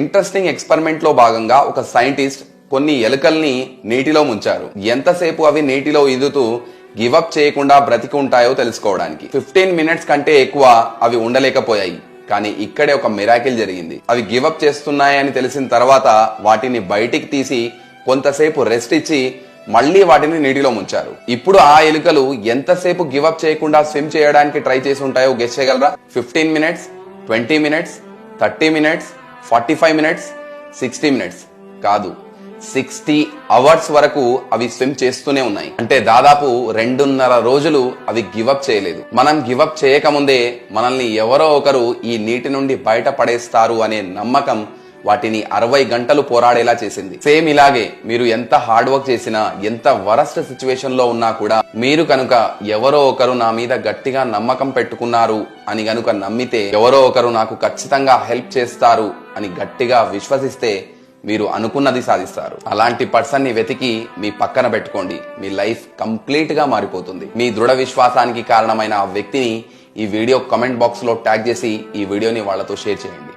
Interesting experiment లో భాగంగా ఒక సైంటిస్ట్ కొన్ని ఎలుకల్ని నీటిలో ముంచారు. ఎంతసేపు అవి నీటిలో ఈదుతూ గివప్ చేయకుండా బ్రతికి ఉంటాయో తెలుసుకోవడానికి. 15 మినిట్స్ కంటే ఎక్కువ అవి ఉండలేకపోయాయి. కానీ ఇక్కడే ఒక మిరాకిల్ జరిగింది. అవి గివప్ చేస్తున్నాయని తెలిసిన తర్వాత వాటిని బయటికి తీసి కొంతసేపు రెస్ట్ ఇచ్చి మళ్లీ వాటిని నీటిలో ముంచారు. ఇప్పుడు ఆ ఎలుకలు ఎంతసేపు గివప్ చేయకుండా స్విమ్ చేయడానికి ట్రై చేసి ఉంటాయో గెస్ చేయగలరా? 15 minutes, 20 minutes, 30 minutes, 45 minutes, 60 minutes కాదు, 60 అవర్స్ వరకు అవి స్విమ్ చేస్తూనే ఉన్నాయి. అంటే దాదాపు 2.5 రోజులు అవి గివప్ చేయలేదు. మనం గివప్ చేయకముందే మనల్ని ఎవరో ఒకరు ఈ నీటి నుండి బయట పడేస్తారు అనే నమ్మకం వాటిని 60 గంటలు పోరాడేలా చేసింది. సేమ్ ఇలాగే మీరు ఎంత హార్డ్ వర్క్ చేసినా, ఎంత వరస్ట్ సిచ్యువేషన్ లో ఉన్నా కూడా మీరు కనుక ఎవరో ఒకరు నా మీద గట్టిగా నమ్మకం పెట్టుకున్నారు అని గనుక నమ్మితే, ఎవరో ఒకరు నాకు ఖచ్చితంగా హెల్ప్ చేస్తారు అని గట్టిగా విశ్వసిస్తే మీరు అనుకున్నది సాధిస్తారు. అలాంటి పర్సన్ ని వెతికి మీ పక్కన పెట్టుకోండి. మీ లైఫ్ కంప్లీట్ గా మారిపోతుంది. మీ దృఢ విశ్వాసానికి కారణమైన ఆ వ్యక్తిని ఈ వీడియో కామెంట్ బాక్స్ లో ట్యాగ్ చేసి ఈ వీడియోని వాళ్ళతో షేర్ చేయండి.